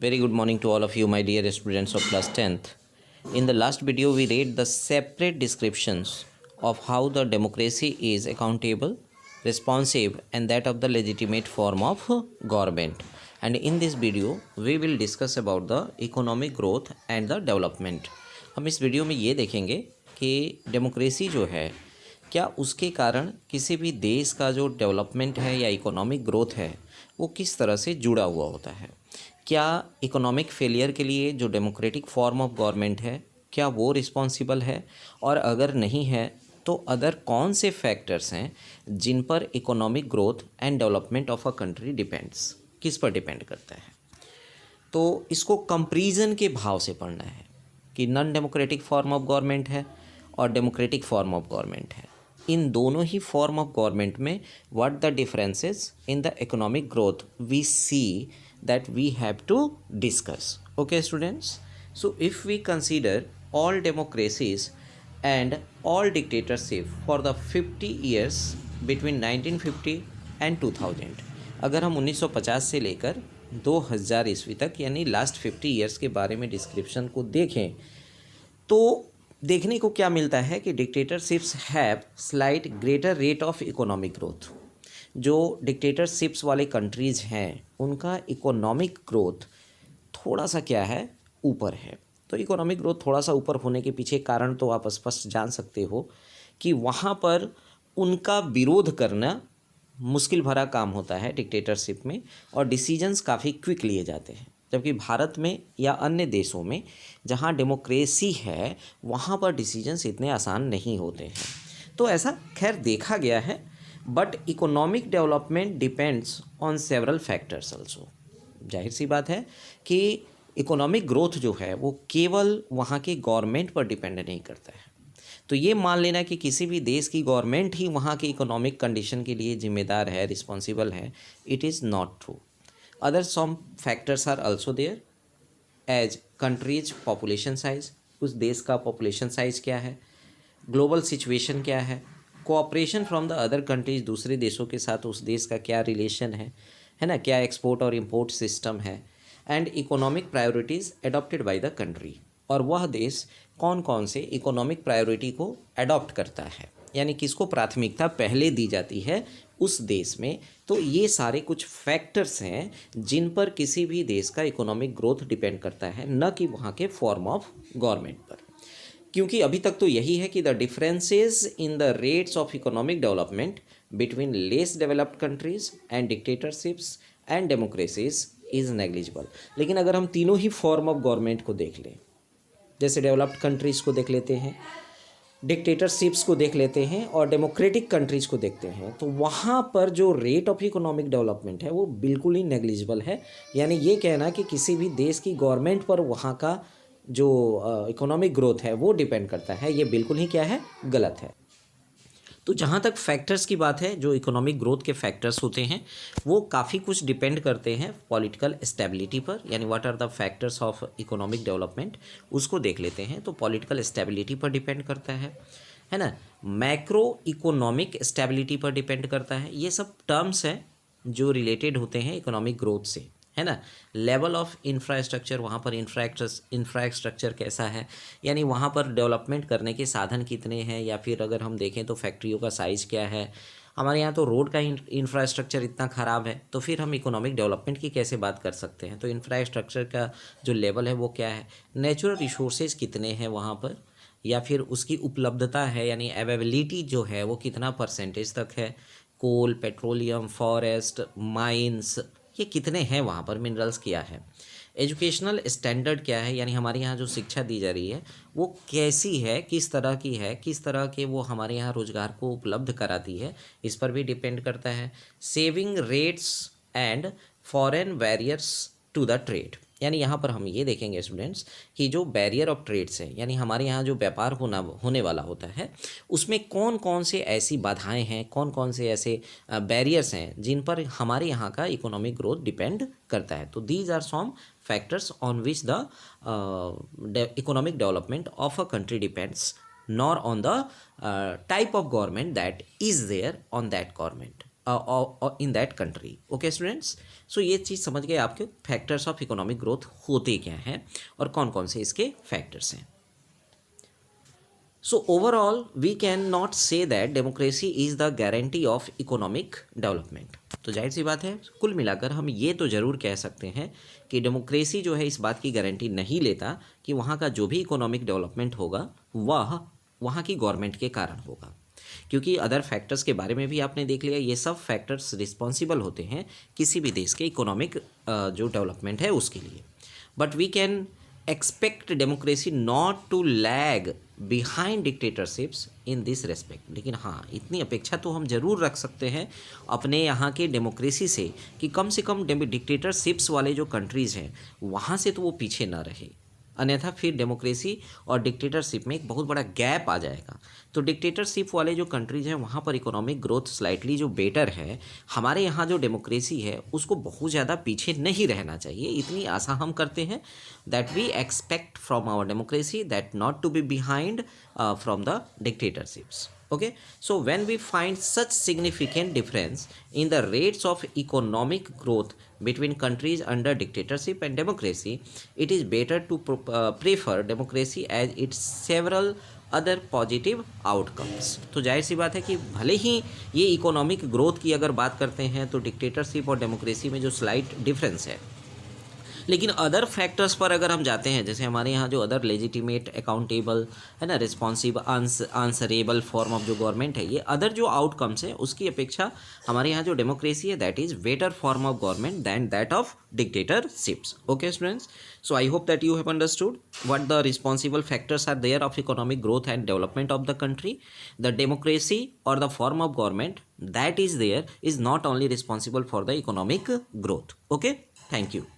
Very good morning to all of you, my dear students of class 10th. In the last video, we read the separate descriptions of how the democracy is accountable, responsive, and that of the legitimate form of government. And in this video, we will discuss about the economic growth and the development. हम इस video में ये देखेंगे कि democracy जो है क्या उसके कारण किसी भी देश का जो डेवलपमेंट है या इकोनॉमिक ग्रोथ है वो किस तरह से जुड़ा हुआ होता है। क्या इकोनॉमिक फेलियर के लिए जो डेमोक्रेटिक फॉर्म ऑफ गवर्नमेंट है क्या वो रिस्पॉन्सिबल है, और अगर नहीं है तो अदर कौन से फैक्टर्स हैं जिन पर economic growth and development of a country depends, किस पर डिपेंड करता है। तो इसको कंपैरिजन के भाव से पढ़ना है कि non democratic form of government है और डेमोक्रेटिक फॉर्म ऑफ गवर्नमेंट है, इन दोनों ही फॉर्म ऑफ गवर्नमेंट में what the differences in the economic growth we see that we have to discuss. Okay students, so if we consider all democracies and all dictatorship for the 50 years between 1950 and 2000, अगर हम 1950 से लेकर 2000 ईस्वी तक यानी last 50 years के बारे में डिस्क्रिप्शन को देखें तो देखने को क्या मिलता है कि dictatorships have slight greater rate of economic growth. जो डिक्टेटरशिप्स वाले कंट्रीज़ हैं उनका इकोनॉमिक ग्रोथ थोड़ा सा क्या है, ऊपर है। तो इकोनॉमिक ग्रोथ थोड़ा सा ऊपर होने के पीछे कारण तो आप स्पष्ट जान सकते हो कि वहाँ पर उनका विरोध करना मुश्किल भरा काम होता है डिक्टेटरशिप में, और डिसीजंस काफ़ी क्विक लिए जाते हैं। जबकि भारत में या अन्य देशों में जहाँ डेमोक्रेसी है वहाँ पर डिसीजंस इतने आसान नहीं होते हैं। तो ऐसा खैर देखा गया है, but economic development depends on several factors also. जाहिर सी बात है कि इकोनॉमिक ग्रोथ जो है वो केवल वहाँ के गवर्नमेंट पर डिपेंड नहीं करता है। तो ये मान लेना कि किसी भी देश की गवर्नमेंट ही वहाँ के इकोनॉमिक कंडीशन के लिए जिम्मेदार है, रिस्पॉन्सिबल है, it is not true. Other some factors are also there as countries population size, उस देश का पॉपुलेशन साइज क्या है, ग्लोबल सिचुएशन क्या है, cooperation from the other countries, दूसरे देशों के साथ उस देश का क्या रिलेशन है ना, क्या एक्सपोर्ट और इंपोर्ट सिस्टम है, and economic priorities adopted by the country, और वह देश कौन कौन से इकोनॉमिक प्रायोरिटी को अडॉप्ट करता है, यानी किसको प्राथमिकता पहले दी जाती है उस देश में। तो ये सारे कुछ फैक्टर्स हैं जिन पर किसी भी देश का इकोनॉमिक ग्रोथ डिपेंड करता है, न कि वहाँ के फॉर्म ऑफ गवर्नमेंट पर। क्योंकि अभी तक तो यही है कि the differences in the rates of economic development between less developed countries and dictatorships and democracies is negligible. लेकिन अगर हम तीनों ही फॉर्म ऑफ गवर्नमेंट को देख लें, जैसे डेवलप्ड कंट्रीज़ को देख लेते हैं, डिक्टेटरशिप्स को देख लेते हैं और डेमोक्रेटिक कंट्रीज़ को देखते हैं, तो वहाँ पर जो रेट ऑफ इकोनॉमिक डेवलपमेंट है वो बिल्कुल ही नेग्लिजिबल है। यानी ये कहना कि किसी भी देश की गवर्नमेंट पर वहाँ का जो इकोनॉमिक ग्रोथ है वो डिपेंड करता है, ये बिल्कुल ही क्या है, गलत है। तो जहाँ तक फैक्टर्स की बात है, जो इकोनॉमिक ग्रोथ के फैक्टर्स होते हैं वो काफ़ी कुछ डिपेंड करते हैं पॉलिटिकल स्टेबिलिटी पर, यानी what are the factors of economic development, उसको देख लेते हैं। तो पॉलिटिकल स्टेबिलिटी पर डिपेंड करता है ना, मैक्रो इकोनॉमिक स्टेबिलिटी पर डिपेंड करता है। ये सब टर्म्स हैं जो रिलेटेड होते हैं इकोनॉमिक ग्रोथ से, है ना। लेवल ऑफ इंफ्रास्ट्रक्चर, वहाँ पर इंफ्रास्ट्रक्चर कैसा है, यानी वहाँ पर डेवलपमेंट करने के साधन कितने हैं, या फिर अगर हम देखें तो फैक्ट्रियों का साइज़ क्या है। हमारे यहाँ तो रोड का इंफ्रास्ट्रक्चर इतना ख़राब है, तो फिर हम इकोनॉमिक डेवलपमेंट की कैसे बात कर सकते हैं। तो इंफ्रास्ट्रक्चर का जो लेवल है वो क्या है, नेचुरल रिसोर्सेज कितने हैं वहाँ पर, या फिर उसकी उपलब्धता है, यानी अवेलेबिलिटी जो है वो कितना परसेंटेज तक है, कोल, पेट्रोलियम, फॉरेस्ट, माइंस, ये कितने हैं वहाँ पर, मिनरल्स क्या है। एजुकेशनल स्टैंडर्ड क्या है, यानी हमारे यहाँ जो शिक्षा दी जा रही है वो कैसी है, किस तरह की है, किस तरह के वो हमारे यहाँ रोज़गार को उपलब्ध कराती है, इस पर भी डिपेंड करता है। Saving rates and foreign barriers to the trade, यानी यहाँ पर हम ये देखेंगे स्टूडेंट्स कि जो बैरियर ऑफ ट्रेड्स है, यानी हमारे यहाँ जो व्यापार होने वाला होता है उसमें कौन कौन से ऐसी बाधाएं हैं, कौन कौन से ऐसे बैरियर्स हैं जिन पर हमारे यहाँ का इकोनॉमिक ग्रोथ डिपेंड करता है। तो these are some factors on which the economic development of a country depends, nor on the type of government that is there on that government. In that country. Okay students, so ये चीज़ समझ गए आपके factors of economic growth होते क्या हैं और कौन कौन से इसके फैक्टर्स हैं। So overall we can not say that democracy is the guarantee of economic development. तो जाहिर सी बात है, कुल मिलाकर हम ये तो ज़रूर कह सकते हैं कि डेमोक्रेसी जो है इस बात की गारंटी नहीं लेता कि वहाँ का जो भी इकोनॉमिक डेवलपमेंट होगा वह वहाँ की गवर्नमेंट के कारण होगा, क्योंकि अदर फैक्टर्स के बारे में भी आपने देख लिया, ये सब फैक्टर्स रिस्पॉन्सिबल होते हैं किसी भी देश के इकोनॉमिक जो डेवलपमेंट है उसके लिए। But we can expect democracy not to lag behind dictatorships in this respect. लेकिन हाँ, इतनी अपेक्षा तो हम जरूर रख सकते हैं अपने यहाँ के डेमोक्रेसी से कि कम से कम डिक्टेटरशिप्स वाले जो कंट्रीज़ हैं वहाँ से तो वो पीछे ना रहे, अन्यथा फिर डेमोक्रेसी और डिक्टेटरशिप में एक बहुत बड़ा गैप आ जाएगा। तो डिक्टेटरशिप वाले जो कंट्रीज हैं वहाँ पर इकोनॉमिक ग्रोथ स्लाइटली जो बेटर है, हमारे यहाँ जो डेमोक्रेसी है उसको बहुत ज़्यादा पीछे नहीं रहना चाहिए, इतनी आशा हम करते हैं। That we expect from our democracy that not to be behind from the dictatorships. Okay, so when we find such significant difference in the rates of economic growth between countries under dictatorship and democracy, it is better to prefer democracy as its several other positive outcomes। तो जाहिर सी बात है कि भले ही ये economic growth की अगर बात करते हैं तो डिक्टेटरशिप और डेमोक्रेसी में जो स्लाइट डिफरेंस है, लेकिन अदर फैक्टर्स पर अगर हम जाते हैं, जैसे हमारे यहाँ जो अदर लेजिटिमेट अकाउंटेबल है ना, रिस्पॉन्सिव आंसरेबल फॉर्म ऑफ जो गवर्नमेंट है, ये अदर जो आउटकम्स है उसकी अपेक्षा हमारे यहाँ जो डेमोक्रेसी है that is better form of government than that of dictatorships. Okay students, so I hope that you have understood what the responsible factors are there of economic growth and development of the country. The democracy or the form of government that is there is not only responsible for the economic growth. Okay, thank you.